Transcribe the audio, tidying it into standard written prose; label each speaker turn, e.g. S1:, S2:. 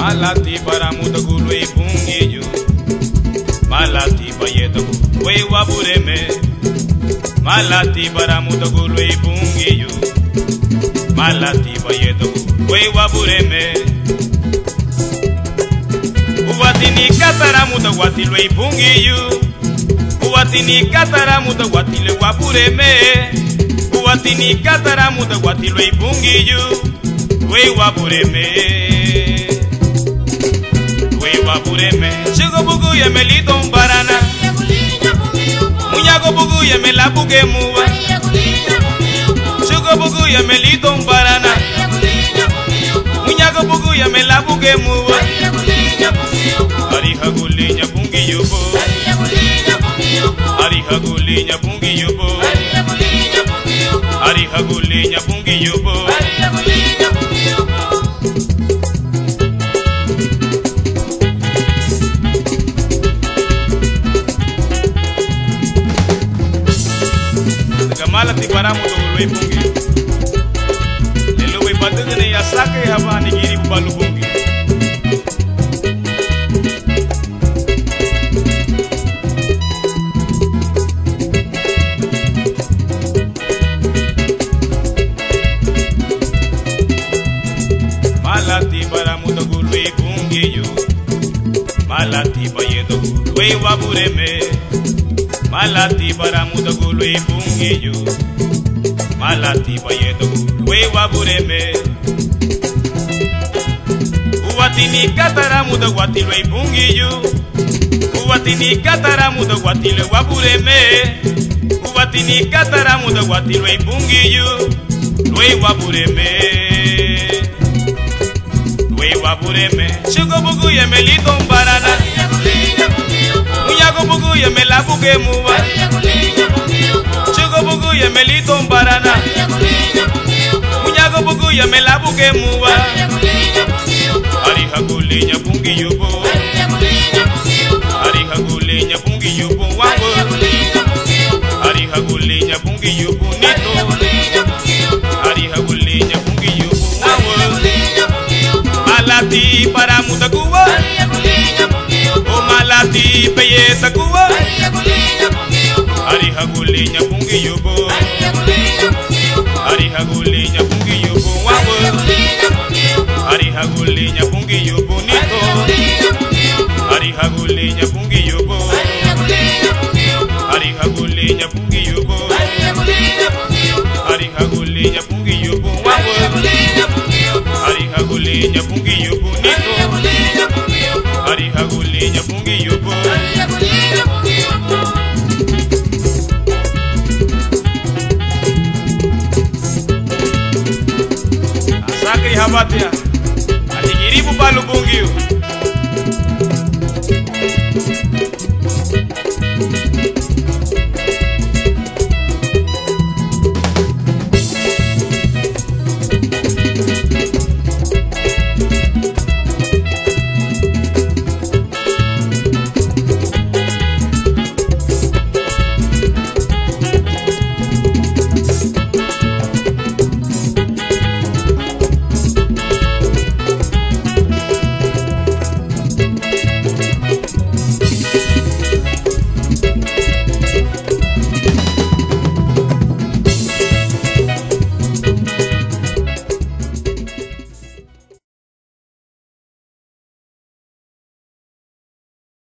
S1: Malati para muda gulu e pungiyo. Malati payeto we wabureme. Malati para muda gulu e pungiyo. Malati payeto we wabureme. Uwatini katara muda watilo e pungiyo. Uwatini katara muda watilo wabureme. Uwatini katara muda watilo e pungiyo. We wabureme. Wabureme, chigo bugu ye melito mbarana. Munyago bugu ye melabuge muwa. Chigo bugu ye melito mbarana. Munyago bugu ye melabuge muwa. Ariha gulinya pungi yubo. Ariha gulinya pungi yubo. Ariha gulinya pungi yubo. Malati para muda gulu e pungi. Lelo we badugane ya sake hava nigiri balu pungi. Malati para muda gulu e pungi yo. Malati payedo we wabureme. Malati para muda gulu e pungiyo. Malati payedo we wabureme. Uwatini katara muda watilo e pungiyo. Uwatini katara muda watilo wabureme. Uwatini katara muda watilo e pungiyo. We wabureme. We wabureme. Chigo bugu ye melito mbarana. Munyago bugu ye melabuge muwa. Chigo bugu ye melito mbarana. Munyago bugu ye melabuge muwa. Ariha gulinya pungi yubo. Ariha gulinya pungi yubo wango. Ariha gulinya pungi yubo nito. Ariha gulinya pungi yubo wango. Malati para muda kuwa. O malati peyeta kuwa. Ariha gulinya pungi yubo. Ariha gulinya pungi yubo wango. Ariha gulinya pungi yubo nito. Ariha gulinya pungi yubo. Ariha gulinya pungi yubo. Ariha gulinya pungi yubo wango. Ariha gulinya pungi yubo nito. Ariha gulinya pungi yubo. Asake habatia. Atigiribu balu bungiyo.